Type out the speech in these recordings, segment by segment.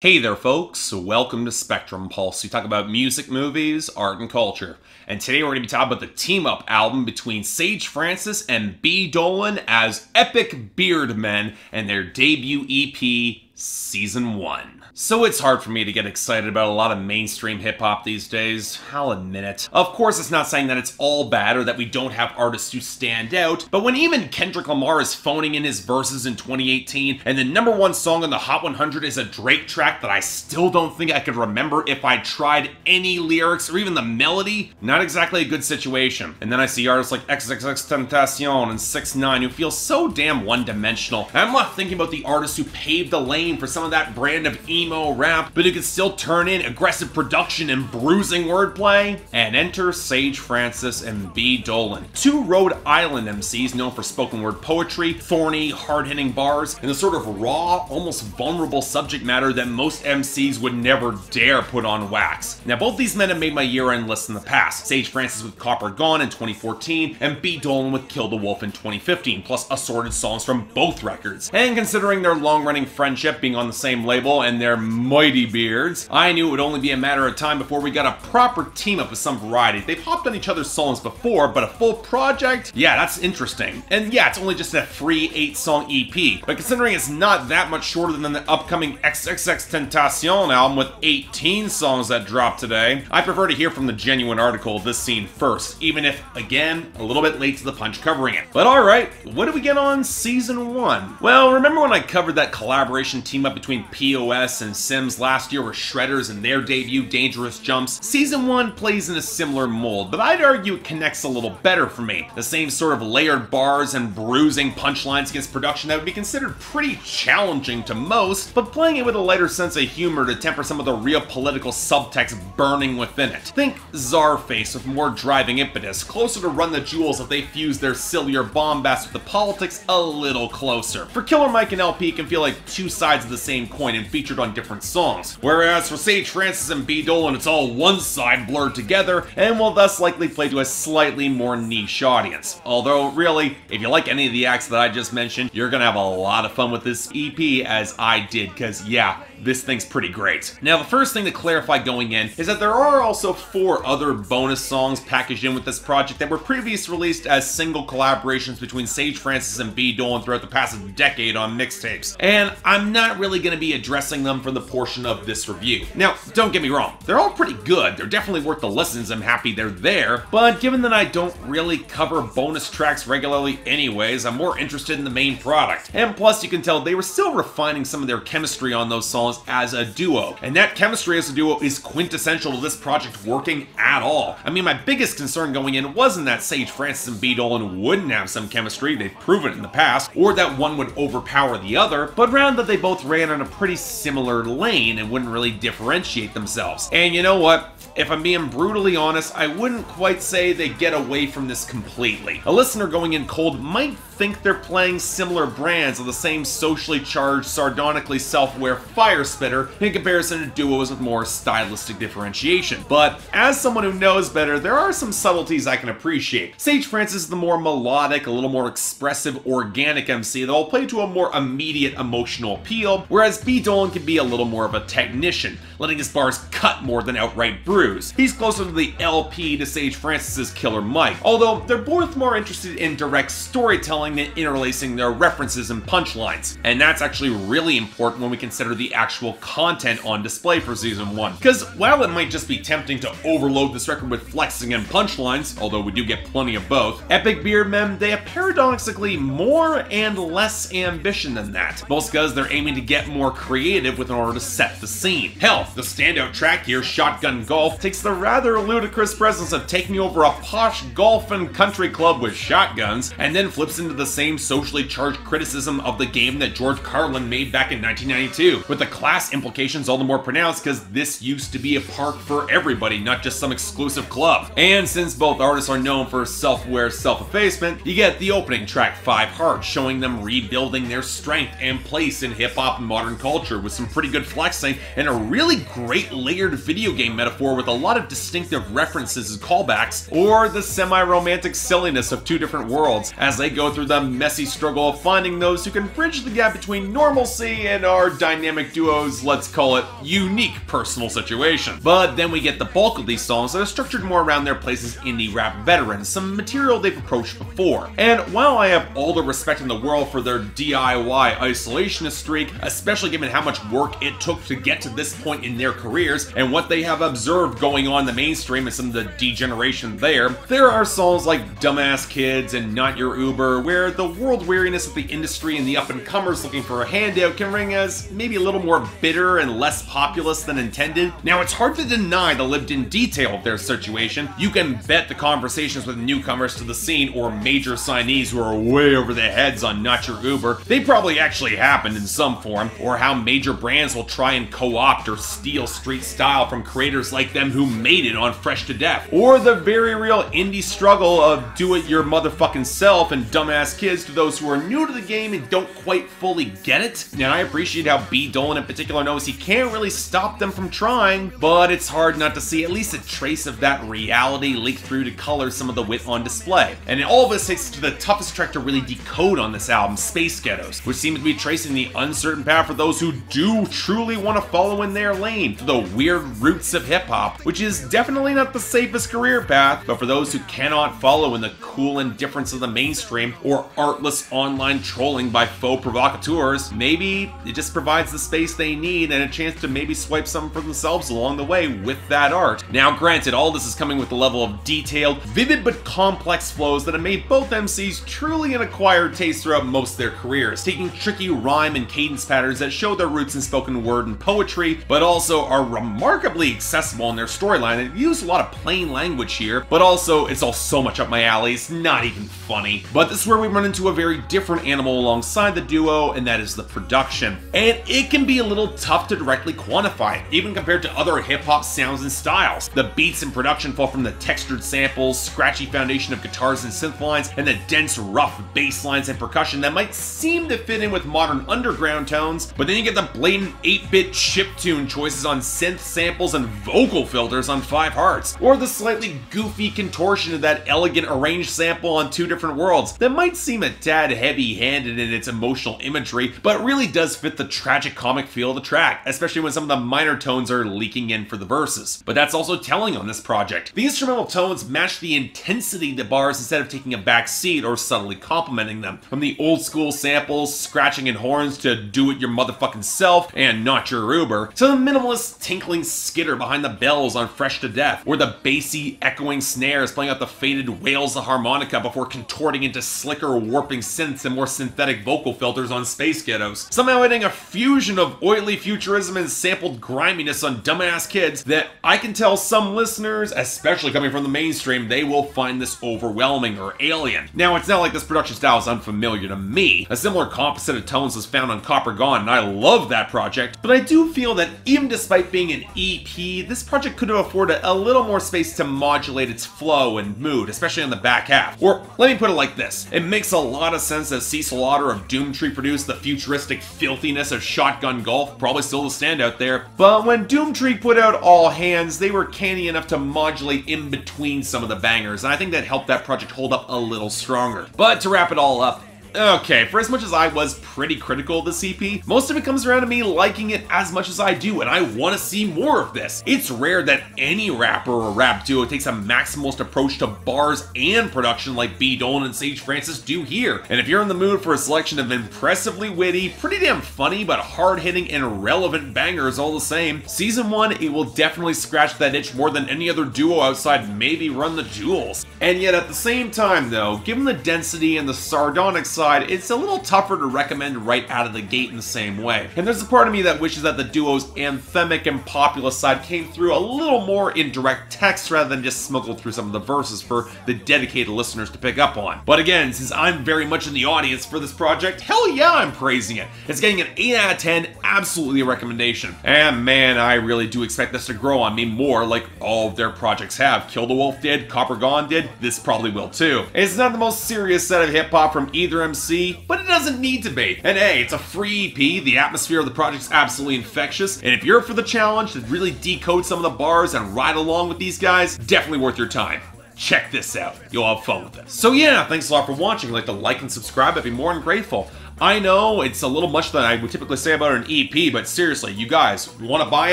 Hey there, folks. Welcome to Spectrum Pulse. We talk about music, movies, art, and culture. And today we're going to be talking about the team-up album between Sage Francis and B. Dolan as Epic Beard Men and their debut EP, Season 1. So it's hard for me to get excited about a lot of mainstream hip-hop these days, I'll admit it. Of course, it's not saying that it's all bad or that we don't have artists who stand out, but when even Kendrick Lamar is phoning in his verses in 2018, and the #1 song on the Hot 100 is a Drake track that I still don't think I could remember if I tried any lyrics or even the melody, not exactly a good situation. And then I see artists like XXXTentacion and 6ix9ine who feel so damn one-dimensional. I'm not thinking about the artists who paved the lane for some of that brand of emo rap, but who can still turn in aggressive production and bruising wordplay. And enter Sage Francis and B. Dolan, two Rhode Island MCs known for spoken word poetry, thorny, hard-hitting bars, and the sort of raw, almost vulnerable subject matter that most MCs would never dare put on wax. Now, both these men have made my year-end list in the past. Sage Francis with Copper Gone in 2014, and B. Dolan with Kill the Wolf in 2015, plus assorted songs from both records. And considering their long-running friendship being on the same label and their mighty beards, I knew it would only be a matter of time before we got a proper team-up of some variety. They've hopped on each other's songs before, but a full project? Yeah, that's interesting. And yeah, it's only just a free 8-song EP, but considering it's not that much shorter than the upcoming XXXTentacion album with 18 songs that dropped today, I prefer to hear from the genuine article of this scene first, even if, again, a little bit late to the punch covering it. But alright, what do we get on Season 1? Well, remember when I covered that collaboration team-up between POS and Sims last year with Shredders and their debut Dangerous Jumps? Season 1 plays in a similar mold, but I'd argue it connects a little better for me. The same sort of layered bars and bruising punchlines against production that would be considered pretty challenging to most, but playing it with a lighter sense of humor to temper some of the real political subtext burning within it. Think Czarface with more driving impetus, closer to Run the Jewels if they fuse their sillier bombast with the politics a little closer. For Killer Mike and LP can feel like two sides of the same coin and featured on different songs, whereas for Sage Francis and B. Dolan it's all one side blurred together and will thus likely play to a slightly more niche audience. Although really, if you like any of the acts that I just mentioned, you're gonna have a lot of fun with this EP as I did, cause yeah, this thing's pretty great. Now, the first thing to clarify going in is that there are also 4 other bonus songs packaged in with this project that were previously released as single collaborations between Sage Francis and B. Dolan throughout the past decade on mixtapes, and I'm not really going to be addressing them for the portion of this review. Now, don't get me wrong, they're all pretty good, they're definitely worth the listens, I'm happy they're there, but given that I don't really cover bonus tracks regularly anyways, I'm more interested in the main product. And plus, you can tell they were still refining some of their chemistry on those songs as a duo, and that chemistry as a duo is quintessential to this project working at all. I mean, my biggest concern going in wasn't that Sage Francis and B. Dolan wouldn't have some chemistry, they've proven it in the past, or that one would overpower the other, but rather that they both ran on a pretty similar lane and wouldn't really differentiate themselves. And you know what? If I'm being brutally honest, I wouldn't quite say they get away from this completely. A listener going in cold might think they're playing similar brands of the same socially charged, sardonically self-aware fire spitter in comparison to duos with more stylistic differentiation. But as someone who knows better, there are some subtleties I can appreciate. Sage Francis is the more melodic, a little more expressive, organic MC that will play to a more immediate emotional appeal, whereas B. Dolan can be a little more of a technician, letting his bars cut more than outright bruise. He's closer to the LP to Sage Francis's Killer Mike, although they're both more interested in direct storytelling than interlacing their references and punchlines. And that's actually really important when we consider the actual content on display for Season 1. Because while it might just be tempting to overload this record with flexing and punchlines, although we do get plenty of both, Epic Beard Men, they have paradoxically more and less ambition than that. Most because they're aiming to get more creative in order to set the scene. Hell, the standout track here, Shotgun Golf, takes the rather ludicrous presence of taking over a posh golf and country club with shotguns, and then flips into the same socially charged criticism of the game that George Carlin made back in 1992, with the class implications all the more pronounced because this used to be a park for everybody, not just some exclusive club. And since both artists are known for self-aware self-effacement, you get the opening track 5 Heart, showing them rebuilding their strength and place in hip-hop and modern culture with some pretty good flexing and a really great layered video game metaphor with a lot of distinctive references and callbacks, or the semi-romantic silliness of two different worlds as they go through the messy struggle of finding those who can bridge the gap between normalcy and our dynamic duo duo's, let's call it, unique personal situation. But then we get the bulk of these songs that are structured more around their places indie rap veterans, some material they've approached before. And while I have all the respect in the world for their DIY isolationist streak, especially given how much work it took to get to this point in their careers, and what they have observed going on in the mainstream and some of the degeneration there are songs like Dumbass Kids and Not Your Uber, where the world weariness of the industry and the up-and-comers looking for a handout can ring as maybe a little more bitter and less populous than intended. Now, it's hard to deny the lived-in detail of their situation. You can bet the conversations with newcomers to the scene or major signees who are way over their heads on Not Your Uber, they probably actually happened in some form, or how major brands will try and co-opt or steal street style from creators like them who made it on Fresh to Death, or the very real indie struggle of do it your motherfucking self and Dumbass Kids to those who are new to the game and don't quite fully get it. And I appreciate how B. Dolan in particular knows he can't really stop them from trying, but it's hard not to see at least a trace of that reality leak through to color some of the wit on display. And all of this takes us to the toughest track to really decode on this album, Space Ghettos, which seems to be tracing the uncertain path for those who do truly want to follow in their lane, to the weird roots of hip-hop, which is definitely not the safest career path, but for those who cannot follow in the cool indifference of the mainstream or artless online trolling by faux provocateurs, maybe it just provides the space they need and a chance to maybe swipe something for themselves along the way with that art. Now granted, all this is coming with a level of detailed, vivid but complex flows that have made both MCs truly an acquired taste throughout most of their careers, taking tricky rhyme and cadence patterns that show their roots in spoken word and poetry, but also are remarkably accessible in their storyline and use a lot of plain language here, but also it's all so much up my alley, it's not even funny. But this is where we run into a very different animal alongside the duo, and that is the production. And it can be a little tough to directly quantify, even compared to other hip-hop sounds and styles. The beats and production fall from the textured samples, scratchy foundation of guitars and synth lines, and the dense, rough bass lines and percussion that might seem to fit in with modern underground tones, but then you get the blatant 8-bit chiptune choices on synth samples and vocal filters on 5 Hearts, or the slightly goofy contortion of that elegant arranged sample on Two Different Worlds that might seem a tad heavy-handed in its emotional imagery, but really does fit the tragic comic feel of the track, especially when some of the minor tones are leaking in for the verses. But that's also telling on this project. The instrumental tones match the intensity of the bars instead of taking a back seat or subtly complementing them. From the old school samples, scratching and horns, to do it your motherfucking self and Not Your Uber, to the minimalist tinkling skitter behind the bells on Fresh to Death, or the bassy echoing snares playing out the faded wails of harmonica before contorting into slicker warping synths and more synthetic vocal filters on Space Ghettos, somehow adding a fusion of oily futurism and sampled griminess on Dumbass Kids that I can tell some listeners, especially coming from the mainstream, they will find this overwhelming or alien. Now, it's not like this production style is unfamiliar to me. A similar composite of tones was found on Copper Gone, and I love that project, but I do feel that even despite being an EP, this project could have afforded a little more space to modulate its flow and mood, especially on the back half. Or, let me put it like this, it makes a lot of sense that Cecil Otter of Doomtree produced the futuristic filthiness of Shotgun Golf, probably still the standout there, but when Doomtree put out All Hands, they were canny enough to modulate in between some of the bangers, and I think that helped that project hold up a little stronger. But to wrap it all up, okay, for as much as I was pretty critical of this EP, most of it comes around to me liking it as much as I do, and I want to see more of this. It's rare that any rapper or rap duo takes a maximalist approach to bars and production like B. Dolan and Sage Francis do here. And if you're in the mood for a selection of impressively witty, pretty damn funny, but hard-hitting and relevant bangers all the same, Season 1, it will definitely scratch that itch more than any other duo outside maybe Run the Jewels. And yet at the same time though, given the density and the sardonic side, it's a little tougher to recommend right out of the gate in the same way. And there's a part of me that wishes that the duo's anthemic and populous side came through a little more in direct text rather than just smuggled through some of the verses for the dedicated listeners to pick up on. But again, since I'm very much in the audience for this project, hell yeah, I'm praising it. It's getting an 8 out of 10, absolutely a recommendation. And man, I really do expect this to grow on me more like all of their projects have. Kill the Wolf did, Copper Gone did, this probably will too. It's not the most serious set of hip-hop from either MC, but it doesn't need to be. And hey, it's a free EP, the atmosphere of the project's absolutely infectious, and if you're up for the challenge to really decode some of the bars and ride along with these guys, definitely worth your time. Check this out. You'll have fun with it. So yeah, thanks a lot for watching. If you'd like to like and subscribe, I'd be more than grateful. I know it's a little much than I would typically say about an EP, but seriously, you guys, you want to buy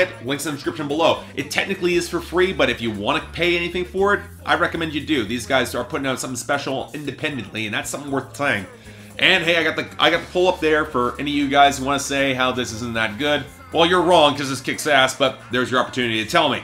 it? Links in the description below. It technically is for free, but if you want to pay anything for it, I recommend you do. These guys are putting out something special independently, and that's something worth saying. And hey, I got the poll up there for any of you guys who want to say how this isn't that good. Well, you're wrong because this kicks ass, but there's your opportunity to tell me.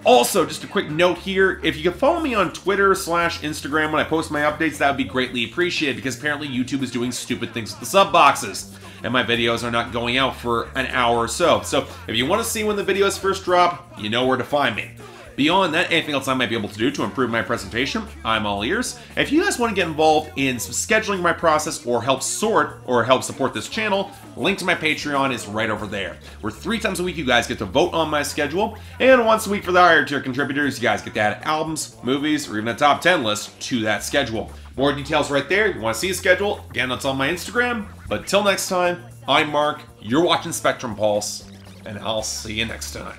Also, just a quick note here, if you could follow me on Twitter/Instagram when I post my updates, that would be greatly appreciated, because apparently YouTube is doing stupid things with the sub boxes, and my videos are not going out for an hour or so. So, if you want to see when the videos first drop, you know where to find me. Beyond that, anything else I might be able to do to improve my presentation, I'm all ears. If you guys want to get involved in scheduling my process or help support this channel, link to my Patreon is right over there. Where 3 times a week you guys get to vote on my schedule, and once a week for the higher tier contributors, you guys get to add albums, movies, or even a top 10 list to that schedule. More details right there. If you want to see a schedule, again, that's on my Instagram. But till next time, I'm Mark, you're watching Spectrum Pulse, and I'll see you next time.